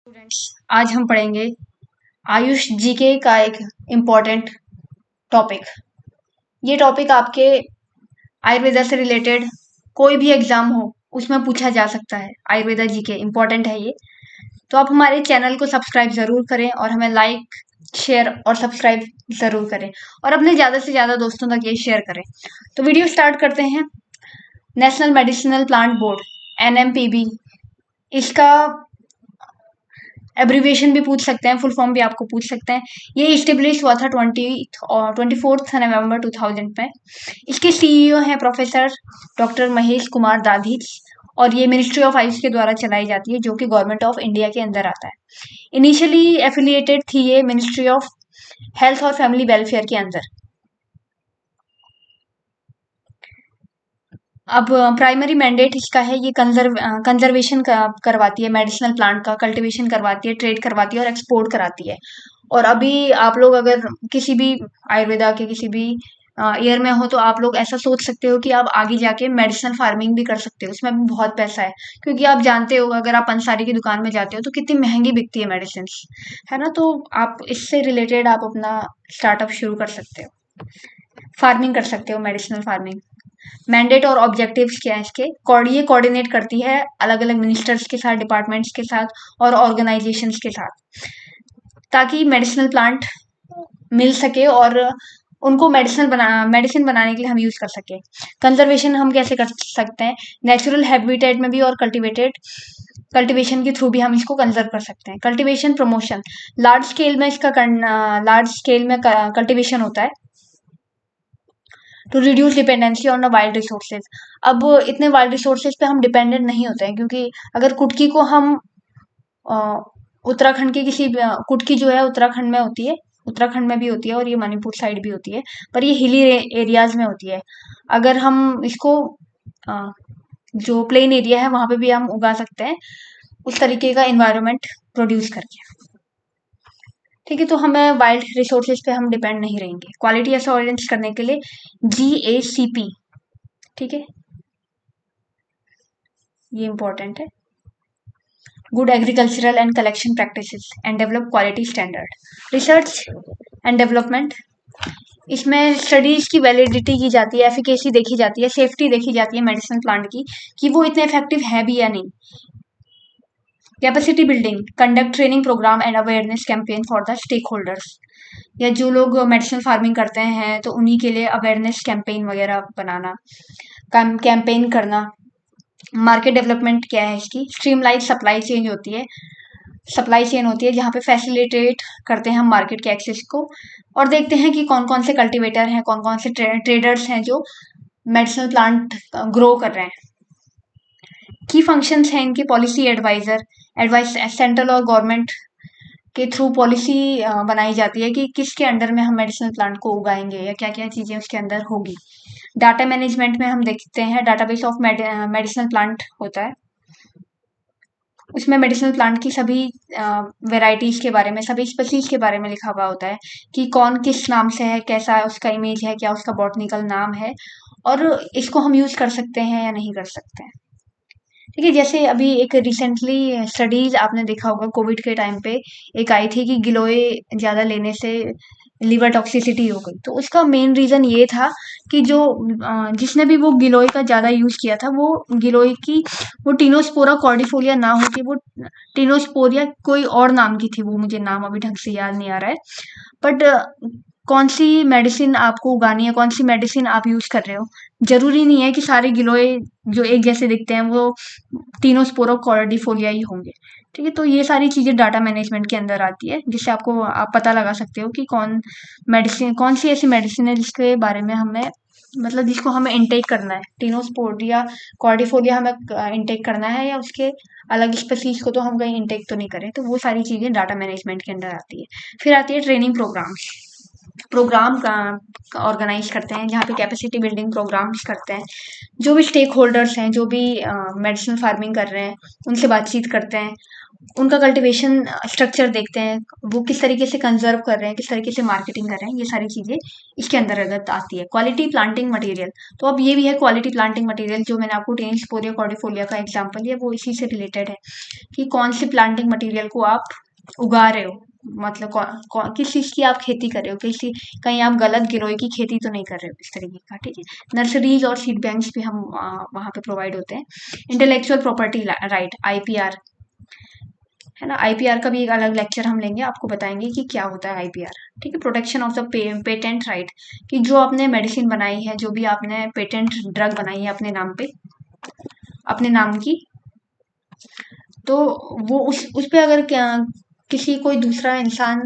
Students, आज हम पढ़ेंगे आयुष जीके का एक इम्पॉर्टेंट टॉपिक। ये टॉपिक आपके आयुर्वेदा से रिलेटेड कोई भी एग्जाम हो उसमें पूछा जा सकता है। आयुर्वेदा जीके इम्पॉर्टेंट है ये। तो आप हमारे चैनल को सब्सक्राइब जरूर करें और हमें लाइक शेयर और सब्सक्राइब जरूर करें और अपने ज्यादा से ज्यादा दोस्तों तक ये शेयर करें। तो वीडियो स्टार्ट करते हैं। National medicinal plant board NMPB, इसका एब्रीविएशन भी पूछ सकते हैं, फुल फॉर्म भी आपको पूछ सकते हैं। ये इस्टेब्लिश हुआ था 24 नवंबर 2000 में। इसके CEO हैं प्रोफेसर डॉक्टर महेश कुमार दाधीच और ये मिनिस्ट्री ऑफ आयुष के द्वारा चलाई जाती है, जो कि गवर्नमेंट ऑफ इंडिया के अंदर आता है। इनिशियली एफिलिएटेड थी ये मिनिस्ट्री ऑफ हेल्थ और फैमिली वेलफेयर के अंदर। अब प्राइमरी मैंडेट इसका है, ये कंजर्वेशन करवाती है, मेडिसिनल प्लांट का कल्टीवेशन करवाती है, ट्रेड करवाती है और एक्सपोर्ट कराती है। और अभी आप लोग अगर किसी भी आयुर्वेदा के किसी भी ईयर में हो तो आप लोग ऐसा सोच सकते हो कि आप आगे जाके मेडिसिनल फार्मिंग भी कर सकते हो, उसमें भी बहुत पैसा है। क्योंकि आप जानते हो, अगर आप पंसारी की दुकान में जाते हो तो कितनी महंगी बिकती है मेडिसिन, है ना। तो आप इससे रिलेटेड आप अपना स्टार्टअप शुरू कर सकते हो, फार्मिंग कर सकते हो, मेडिसिनल फार्मिंग। मैंडेट और ऑब्जेक्टिव्स क्या है इसके? ये कोऑर्डिनेट करती है अलग अलग मिनिस्टर्स के साथ, डिपार्टमेंट्स के साथ और ऑर्गेनाइजेशंस के साथ, ताकि मेडिसिनल प्लांट मिल सके और उनको मेडिसिन बनाने के लिए हम यूज कर सके। कंजर्वेशन हम कैसे कर सकते हैं? नेचुरल हैबिटेट में भी और कल्टीवेशन के थ्रू भी हम इसको कंजर्व कर सकते हैं। कल्टीवेशन प्रमोशन, लार्ज स्केल में कल्टीवेशन होता है to reduce dependency on the wild resources. अब इतने वाइल्ड रिसोर्सेज पे हम डिपेंडेंट नहीं होते हैं, क्योंकि अगर कुटकी को हम उत्तराखंड की कुटकी जो है उत्तराखंड में होती है, उत्तराखंड में भी होती है और ये मणिपुर साइड भी होती है, पर ये हिली एरियाज में होती है। अगर हम इसको जो प्लेन एरिया है वहां पे भी हम उगा सकते हैं, उस तरीके का इन्वायरमेंट प्रोड्यूस करके। ठीक है, तो हमें वाइल्ड रिसोर्सेज पे हम डिपेंड नहीं रहेंगे। क्वालिटी एश्योरेंस करने के लिए GACP, ठीक है, ये इंपॉर्टेंट है। Good agricultural and collection practices and develop quality standard. Research and development, इसमें स्टडीज की वैलिडिटी की जाती है, एफिकेसी देखी जाती है, सेफ्टी देखी जाती है मेडिसिन प्लांट की, कि वो इतने इफेक्टिव है भी या नहीं। Capacity building, conduct training programme and awareness campaign for the stakeholders, या जो लोग मेडिसिनल फार्मिंग करते हैं तो उन्हीं के लिए अवेयरनेस कैंपेन वगैरह बनाना, कैंपेन करना। मार्केट डेवलपमेंट क्या है इसकी? स्ट्रीमलाइन सप्लाई चेन होती है जहाँ पे फैसिलिटेट करते हैं हम मार्केट के एक्सेस को, और देखते हैं कि कौन कौन से कल्टीवेटर हैं, कौन कौन से ट्रेडर्स हैं जो मेडिसिनल प्लांट ग्रो कर रहे हैं। की फंक्शंस हैं इनके? पॉलिसी एडवाइजर, एडवाइस सेंट्रल और गवर्नमेंट के थ्रू पॉलिसी बनाई जाती है कि किसके अंडर में हम मेडिसिनल प्लांट को उगाएंगे या क्या क्या चीजें उसके अंदर होगी। डाटा मैनेजमेंट में हम देखते हैं डाटाबेस ऑफ मेडिसिनल प्लांट होता है, उसमें मेडिसिनल प्लांट की सभी वेराइटीज के बारे में, सभी स्पीसीज के बारे में लिखा हुआ होता है कि कौन किस नाम से है, कैसा उसका इमेज है, क्या उसका बॉटनिकल नाम है, और इसको हम यूज कर सकते हैं या नहीं कर सकते हैं। ठीक है, जैसे अभी एक रिसेंटली स्टडीज आपने देखा होगा, कोविड के टाइम पे एक आई थी कि गिलोय ज्यादा लेने से लिवर टॉक्सिसिटी हो गई। तो उसका मेन रीजन ये था कि जो जिसने भी वो गिलोय का ज्यादा यूज किया था, वो गिलोय की वो टीनोस्पोरा कॉर्डिफोलिया ना होके वो टीनोस्पोरिया कोई और नाम की थी, वो मुझे नाम अभी ढंग से याद नहीं आ रहा है। बट कौन सी मेडिसिन आपको उगानी है, कौन सी मेडिसिन आप यूज कर रहे हो, जरूरी नहीं है कि सारे गिलोय जो एक जैसे दिखते हैं वो टीनोस्पोरा कॉर्डिफोलिया ही होंगे। ठीक है, तो ये सारी चीजें डाटा मैनेजमेंट के अंदर आती है, जिससे आप पता लगा सकते हो कि कौन सी ऐसी मेडिसिन है जिसके बारे में हमें, मतलब जिसको हमें इनटेक करना है। टीनोस्पोरिया कॉर्डिफोलिया हमें इनटेक करना है, या उसके अलग स्पीसीज को तो हम कहीं इनटेक तो नहीं करें। तो वो सारी चीजें डाटा मैनेजमेंट के अंदर आती है। फिर आती है ट्रेनिंग प्रोग्राम का ऑर्गेनाइज करते हैं, जहाँ पे कैपेसिटी बिल्डिंग प्रोग्राम्स करते हैं, जो भी स्टेक होल्डर्स हैं, जो भी मेडिसिनल फार्मिंग कर रहे हैं, उनसे बातचीत करते हैं उनका कल्टीवेशन स्ट्रक्चर देखते हैं, वो किस तरीके से कंजर्व कर रहे हैं, किस तरीके से मार्केटिंग कर रहे हैं, ये सारी चीजें इसके अंतर्गत आती है। क्वालिटी प्लांटिंग मटेरियल, तो अब ये भी है क्वालिटी प्लांटिंग मटेरियल, जो मैंने आपको टेनिस पोरिया कॉर्डिफोलिया का एग्जांपल दिया वो इसी से रिलेटेड है कि कौन सी प्लांटिंग मटेरियल को आप उगा रहे हो, मतलब किस चीज की आप खेती कर रहे हो, किसी कहीं आप गलत गिरोय की खेती तो नहीं कर रहे हो, इस तरीके का। ठीक है, नर्सरीज और सीड बैंक्स भी हम वहाँ पे प्रोवाइड होते हैं। इंटेलेक्चुअल प्रॉपर्टी राइट, आईपीआर है ना, आईपीआर का भी एक अलग लेक्चर हम लेंगे, आपको बताएंगे कि क्या होता है आईपीआर। ठीक है, protection of the patent right, कि जो आपने मेडिसिन बनाई है, जो भी आपने पेटेंट ड्रग बनाई है अपने नाम पे, अपने नाम की, तो वो उस पे अगर क्या किसी कोई दूसरा इंसान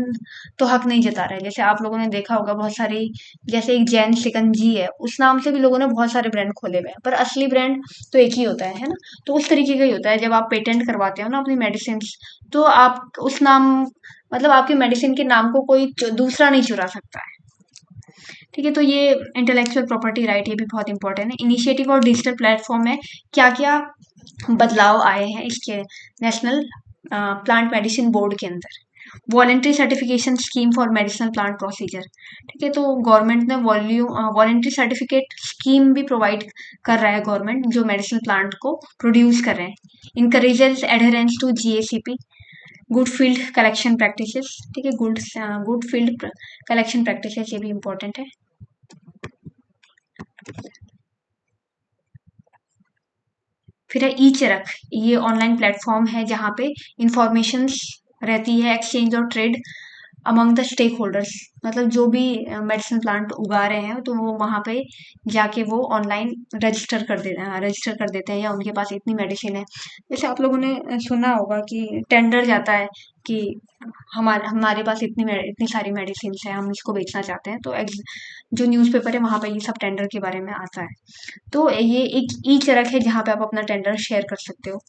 तो हक नहीं जता रहा है। जैसे आप लोगों ने देखा होगा बहुत सारी, जैसे एक जैन शिकंजी है, उस नाम से भी लोगों ने बहुत सारे ब्रांड खोले हुए हैं, पर असली ब्रांड तो एक ही होता है ना। तो उस तरीके का ही होता है, जब आप पेटेंट करवाते हो ना अपनी मेडिसिन, तो आप उस नाम, मतलब आपकी मेडिसिन के नाम को कोई दूसरा नहीं चुरा सकता है। ठीक है, तो ये इंटेलेक्चुअल प्रॉपर्टी राइट, ये भी बहुत इंपॉर्टेंट है। इनिशिएटिव और डिजिटल प्लेटफॉर्म में क्या क्या बदलाव आए हैं इसके नेशनल प्लांट मेडिसिन बोर्ड के अंदर। Voluntary certification scheme for medicinal plant procedure. ठीक है, तो गवर्नमेंट ने वॉलेंट्री सर्टिफिकेट स्कीम भी प्रोवाइड कर रहा है गवर्नमेंट, जो मेडिसिनल प्लांट को प्रोड्यूस कर रहे हैं। Encourages adherence to GACP, good field collection practices. ठीक है, गुड फील्ड कलेक्शन प्रैक्टिसेस, ये भी इंपॉर्टेंट है। फिर है ई चरक, ये ऑनलाइन प्लेटफॉर्म है जहाँ पे इंफॉर्मेशन रहती है, एक्सचेंज और trade among the stakeholders, मतलब जो भी मेडिसिन प्लांट उगा रहे हैं तो वो वहाँ पे जाके वो ऑनलाइन रजिस्टर कर देते हैं, या उनके पास इतनी मेडिसिन है। जैसे आप लोगों ने सुना होगा कि टेंडर जाता है कि हमारे हमारे पास इतनी सारी मेडिसिन है, हम इसको बेचना चाहते हैं, तो जो न्यूज़पेपर है वहाँ पे ये सब टेंडर के बारे में आता है। तो ये एक ई चरक है जहाँ पे आप अपना टेंडर शेयर कर सकते हो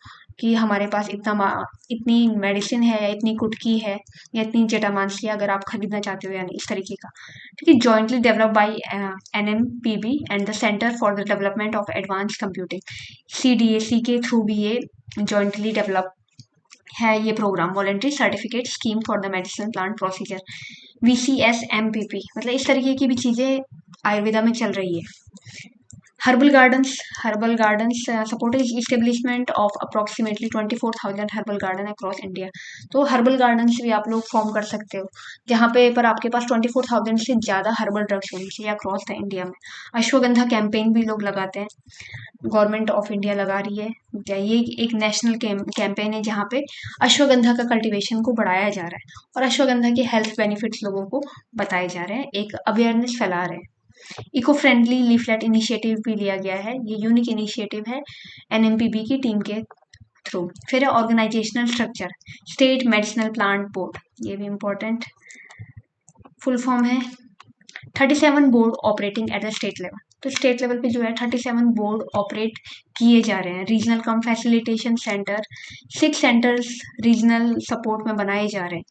कि हमारे पास इतनी मेडिसिन है, या इतनी कुटकी है, या इतनी जेटामांसी, अगर आप खरीदना चाहते हो या नहीं, इस तरीके का। ठीक है, jointly develop by NMPB and the centre for the development of advance computing, CDAC के थ्रू भी ये जॉइंटली डेवलप है ये programme, voluntary certificate scheme for the medicine plant procedure, VCSMPP, मतलब इस तरीके की भी चीजें आयुर्वेदा में चल रही है। Herbal gardens support establishment of approximately 24,000 herbal garden across India। तो herbal gardens भी आप लोग फॉर्म कर सकते हो, जहाँ पे पर आपके पास 24,000 से ज़्यादा herbal drugs होनी चाहिए अक्रॉस द इंडिया में। अश्वगंधा कैंपेन भी लोग लगाते हैं, गवर्नमेंट ऑफ इंडिया लगा रही है। ये एक नेशनल कैंपेन है जहाँ पे अश्वगंधा का कल्टीवेशन को बढ़ाया जा रहा है, और अश्वगंधा के हेल्थ बेनिफिट्स लोगों को बताए जा रहे हैं, एक अवेयरनेस फैला रहे हैं। इको फ्रेंडली लीफलेट इनिशिएटिव भी लिया गया है, ये यूनिक इनिशिएटिव है एनएमपीबी की टीम के थ्रू। फिर है organisational structure, state medicinal plant board, ये भी इंपॉर्टेंट फुल फॉर्म है। 37 board operating at the state level, तो स्टेट लेवल पे जो है 37 बोर्ड ऑपरेट किए जा रहे हैं। Regional cum facilitation centre, 6 centres regional support में बनाए जा रहे हैं।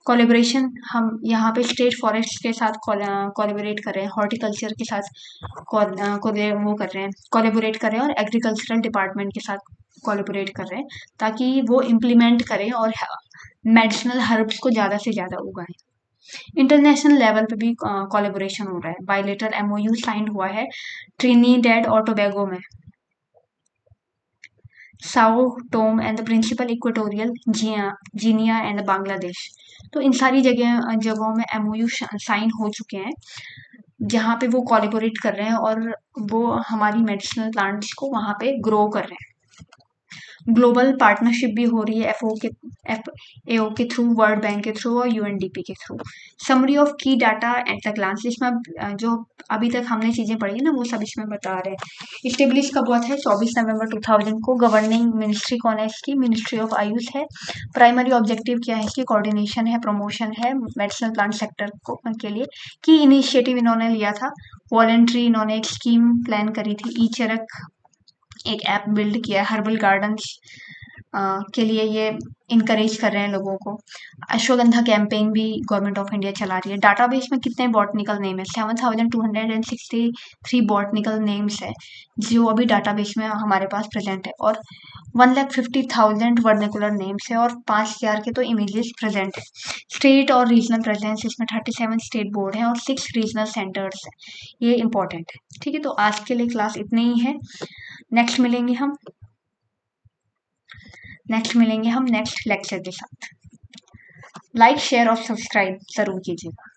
कोलेबोरेशन, हम यहाँ पे स्टेट फॉरेस्ट के साथ कोलेबोरेट कर रहे हैं, हॉर्टिकल्चर के साथ वो कर रहे हैं, कोलेबोरेट कर रहे हैं, और एग्रीकल्चरल डिपार्टमेंट के साथ कोलेबोरेट कर रहे हैं, ताकि वो इम्प्लीमेंट करें और मेडिसिनल हर्ब्स को ज़्यादा से ज़्यादा उगाएं। इंटरनेशनल लेवल पे भी कोलेबोरेशन हो रहा है, बायलेटरल MOU साइन हुआ है ट्रिनिडेड और टोबैगो में, Sao Tome and the Principe Equatorial Guinea and Bangladesh. तो इन सारी जगहों में MOU साइन हो चुके हैं, जहाँ पे वो कोलेबोरेट कर रहे हैं और वो हमारी मेडिसिनल प्लांट्स को वहाँ पे ग्रो कर रहे हैं। ग्लोबल पार्टनरशिप भी हो रही है FAO के थ्रू, वर्ल्ड बैंक के थ्रू और UNDP के थ्रू। समरी ऑफ की डाटा एट द ग्लांस, इसमें जो अभी तक हमने चीजें पढ़ी है ना वो सब इसमें बता रहे हैं। इस्टेब्लिश कब हुआ था? 24 नवंबर 2000 को। गवर्निंग मिनिस्ट्री कौन है इसकी? मिनिस्ट्री ऑफ आयुष है। प्राइमरी ऑब्जेक्टिव क्या है इसकी? कोऑर्डिनेशन है, प्रमोशन है मेडिसिनल प्लांट सेक्टर को के लिए। की इनिशिएटिव इन्होंने लिया था वॉलेंट्री, इन्होंने एक स्कीम प्लान करी थी। ई चरक एक ऐप बिल्ड किया, हर्बल गार्डन्स के लिए ये इनकरेज कर रहे हैं लोगों को। अश्वगंधा कैंपेन भी गवर्नमेंट ऑफ इंडिया चला रही है। डाटाबेस में कितने बॉटनिकल नेम है? 7263 बॉटनिकल नेम्स है जो अभी डाटाबेस में हमारे पास प्रेजेंट है, और 1,50,000 वर्निकुलर नेम्स है, और 5,000 के तो इमेजेस प्रेजेंट है। स्टेट और रीजनल प्रेजेंस, इसमें 37 स्टेट बोर्ड है और 6 रीजनल सेंटर्स है। ये इंपॉर्टेंट है। ठीक है, तो आज के लिए क्लास इतनी ही है। नेक्स्ट मिलेंगे हम नेक्स्ट लेक्चर के साथ। लाइक शेयर और सब्सक्राइब जरूर कीजिएगा।